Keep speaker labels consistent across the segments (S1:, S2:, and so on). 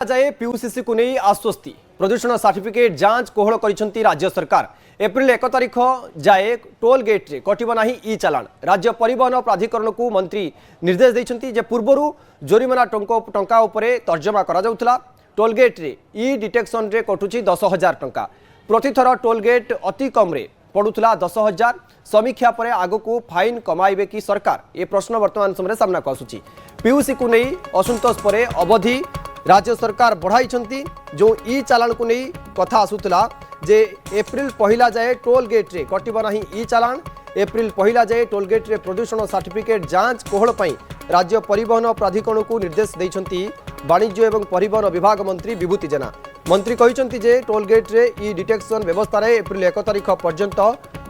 S1: जाए पीयूसीसी को नहीं आश्वस्ति प्रदूषण सर्टिफिकेट जांच कोहल कर राज्य सरकार एप्रिल 1 तारिख जाए टोल गेट रे कटिब नाही ई चालान। राज्य परिवहन प्राधिकरण को मंत्री निर्देश देइछंती जे पूर्वरु जोरिमाना टंका उपरे तर्जमा करा जाउथला। टोल गेट रे ई डिटेक्शन रे कटुची 10,000 टंका प्रतिथर टोल गेट अति कम रे पड़ुला 10,000। समीक्षा पर आगको फाइन कमाइबे कि सरकार ए प्रश्न वर्तमान समय सामना को आसुची। पीयूसी को नहीं असंतोष पर अवधि राज्य सरकार बढ़ाई जो ई चालान को नहीं कथा आसूला जे एप्रिल पहला जाए टोल गेट रे कटिब नाही ई चालान। एप्रिल पहला जाए टोल गेट रे प्रदूषण सर्टिफिकेट जांच कोहल पई राज्य परिवहन प्राधिकरण को निर्देश देइछंती वाणिज्य एवं परिवहन विभाग मंत्री विभूति जेना। मंत्री कहिछंती जे टोल गेट रे ई डिटेक्शन व्यवस्था रे एप्रिल 1 तारिख पर्यंत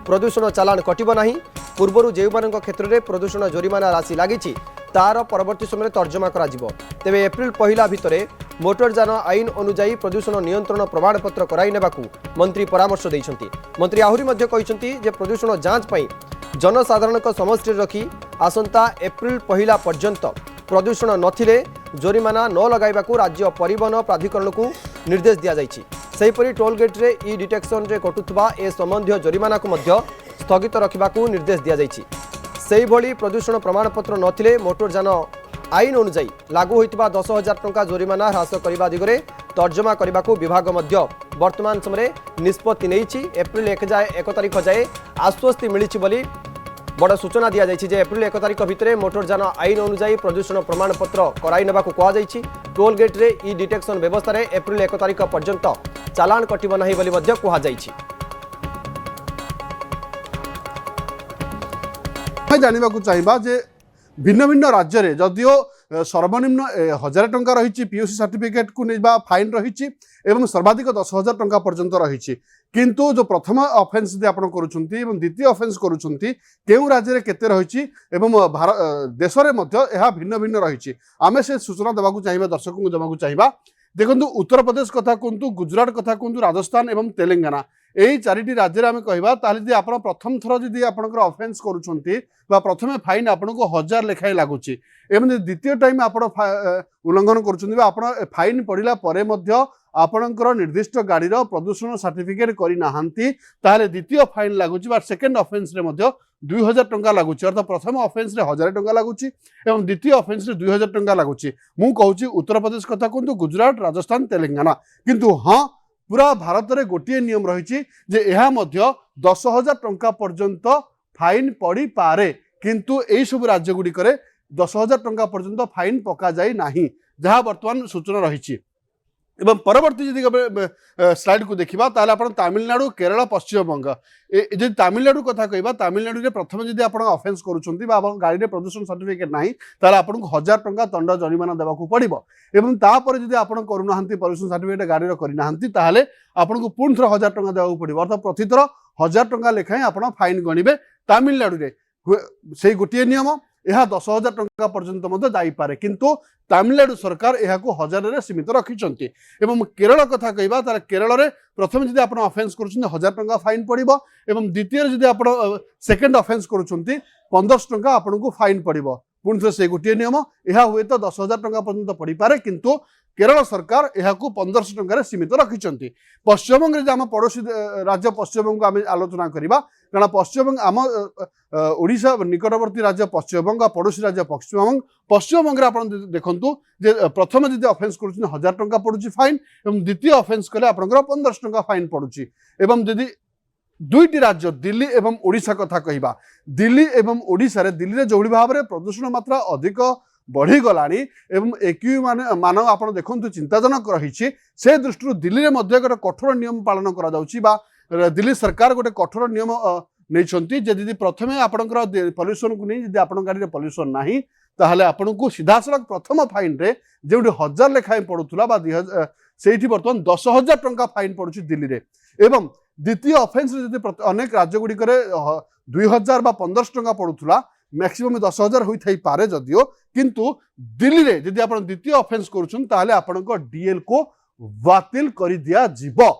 S1: प्रदूषण चालान कटिब नाही। पूर्वरु जेउमानक क्षेत्र में प्रदूषण जोरिमाना राशि लागिछि तार परवर्ती समय तर्जमा करा जिवो। तेबे एप्रिल पहला भितरे मोटरयान आईन अनुसार प्रदूषण नियंत्रण प्रमाणपत्र कराई नेबाकू मंत्री परामर्श देइछंती। मंत्री आहुरी मध्य कहिछंती जे प्रदूषण जांच पई जनसाधारणक समष्टि रखी आसंता एप्रिल पहला पर्यंत प्रदूषण नथिले जोरिमाना न लगाइबाकू राज्य परिवहन प्राधिकरण को निर्देश दिया जाइछि। सेहीपरि टोल गेट रे ई डिटेक्शन रे कटुथबा ए संबंधी जोरिमाना को मध्य स्थगित रखिबाकू निर्देश दिया जाइछि। सेही भली प्रदूषण प्रमाणपत्र नथिले मोटरयान आईन अनुसार लागू होइतबा 10,000 टंका जोरिमाना ह्रास करबा दिगरे तर्जमा करबाकू विभाग मध्य वर्तमान समय निष्पत्ति नेइछि। एप्रिल 1 तारिख जाए आश्वस्ति मिलिछि बोली बड़ सूचना दिया जाइछि जे एप्रिल 1 तारिख भितरे मोटरयान आईन अनुसार प्रदूषण प्रमाणपत्र कराई नेबाकू कहा जाइछि। टोल गेट रे ई डिटेक्शन व्यवस्था रे एप्रिल 1 तारिख पर्यंत चालान कटिब नाही बोली मध्य कहा जाइछि।
S2: जानवा चाहिए जे भिन्न भिन्न राज्य में जदियो सर्वनिम्न 1,000 टंका रही पीयूसी सर्टिफिकेट को नहीं फाइन रही एवं सर्वाधिक 10,000 टंका पर्यंत रही किंतु जो प्रथम ऑफेंस यदि आप करुँचे द्वितीय ऑफेंस करुँचे केउ राज्य में केते रही देश में भिन्न भिन्न रही आम से सूचना देवाक चाहिए दर्शक को देवाक चाहिए। देखो उत्तर प्रदेश कथा कहतु गुजरात कथा कहतु राजस्थान एवं तेलंगाना यही चारिटी राज्य में कहवा ताली आप प्रथम थर जदि आपंकर ऑफेंस करुँच प्रथम फाइन आपन को 1,000 लेखाएं लगुच एवं द्वितीय टाइम आप उल्लंघन कर फाइन पड़ला आपणकर निर्दिष्ट गाड़ीर प्रदूषण सर्टिफिकेट करना द्वितीय फाइन लगुच सेकेंड ऑफेंस रे 2,000 टंका लगुच अर्थात प्रथम ऑफेंस रे 1,000 टंका लगुच एवं द्वितीय ऑफेंस रे 2,000 टंका लगुच। मु कहूँ उत्तर प्रदेश कथा कहतु गुजरात राजस्थान तेलंगाना किंतु हाँ पूरा भारत में गोटे नियम रही 10,000 टंका पर्यंत फाइन पड़ी पारे किंतु यही सब राज्य गुड़िक 10,000 टंका पर्यंत फाइन पका जाए नहीं जहाँ वर्तमान सूचना रही। एवं परवर्ती जदि स्लाइड को देखा ताले आप तमिलनाडु केरल पश्चिमबंग जी तमिलनाडु कथा कहवा तमिलनाडु में प्रथम जदि आप ऑफेंस करुँच गाड़ी में प्रदूषण सर्टिफिकेट ना ताले आपको 1,000 टंका दंड जरिमाना देवाक पड़ो एवं तापर जदि आप करूना प्रदूषण सर्टिफिकेट गाड़ी करना ताले आपको पुणी थर 1,000 टंका देवाक पड़ो अर्थात प्रतिथर 1,000 टंका लेखाएं आप फाइन गणिबे। तमिलनाडु में से गोटे नियम यह 10,000 टंका पर्यंत जाइपारे किंतु तमिलनाडु सरकार यह 1,000 सीमित रखिंट। एवं केरल कथा कहवा तार केरल में प्रथम जदि आप ऑफेंस कर 1,000 टंका फाइन पड़ो एवं द्वितीय जदि आप सेकेंड ऑफेंस कर 1,500 टंका आपको फाइन पड़ो पुणी थे से गोटे नियम यह हुए तो 10,000 टंका पर्यंत पड़ पारे किंतु केरल सरकार यह 1,500 टंका सीमित रखिंट। पश्चिमबंग आम पड़ोशी राज्य पश्चिमबंग आम आलोचना करवा कारण पश्चिमबंग आम ओडिशा निकटवर्ती राज्य पश्चिमबंग पड़ोशी राज्य पश्चिमबंग आप देखु प्रथम जदि ऑफेंस कर 1,000 टंका पड़ुची फाइन एवं द्वितीय ऑफेंस कले आप 1,500 टंका फाइन पड़ुची। एवं जदि दुईटी राज्य दिल्ली एवं ओडिशा कथा कहवा दिल्ली एवं ओडिशा रे दिल्ली जो भाव में प्रदूषण मात्रा अधिक बढ़ीगला एवं एक्यू मान आप देखु चिंताजनक रही से दृष्टि दिल्ली में गोटे कठोर नियम पालन करा दिल्ली सरकार गोटे कठोर नियम नहीं जदि प्रथम आपंकर पल्यूशन को नहीं आप गाड़ी में पल्यूशन ना ताहले आपन को सीधासलख प्रथम फाइन रे जो 1,000 लेखाएं पड़ूला से बर्तमान 10,000 टंका फाइन पड़ुची दिल्ली रे एवं द्वितीय ऑफेंस जब अनेक राज्य गुड़िक 2,000 बा 1,500 टंका पड़ूला मैक्सिमम 10,000 होई पारे जदियो किंतु दिल्ली रे जदि आप द्वितीय ऑफेंस करुछन ताहले आपन को डीएल को बातिल कर दिया जीवो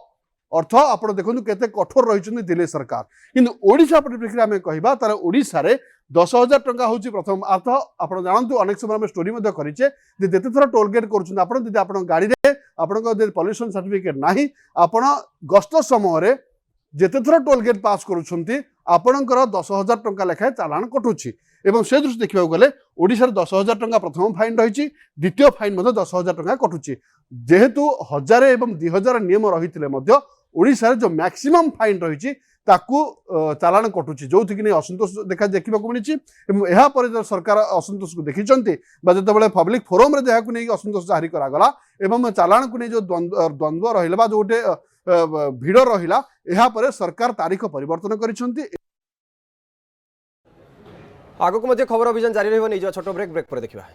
S2: अर्थ आपण देखु केते कठोर रही दिल्ली सरकार किंतु ओडिशा परिप्रेक्षी आम कह तार ओडिशा रे 10,000 टंका हूँ प्रथम अर्थ आप जानतु अनेक समय स्टोरी करेचे जिते थर टोल गेट कर गाड़ी में आपण पॉल्यूशन सर्टिफिकेट ना आपण गस्त समय जिते थर टोल गेट पास करुँच आपणकर 10,000 टंका लेखाएं चालाण कटुची एवं से दृष्टि देखा गले ओडिशा 10,000 टंका प्रथम फाइन रही द्वितीय फाइन 10,000 टंका कटुची जेहेतु 1000 एवं 2000 नियम रही ओडिशा जो मैक्सिमम फाइन रही ताकू चालाण कटुची जो थी नहीं असंतोष देखा मिली सरकार असंतोष को देखी जो पब्लिक फोरम रे जहाँ नहीं असंतोष जारी करागला एवं चालाण को नहीं जो द्वंद्व रहा जो गोटे भिड़ रहा यापर सरकार तारीख परिवर्तन कर
S1: आगक खबर अभियान जारी रही छोट ब्रेक पर देखा।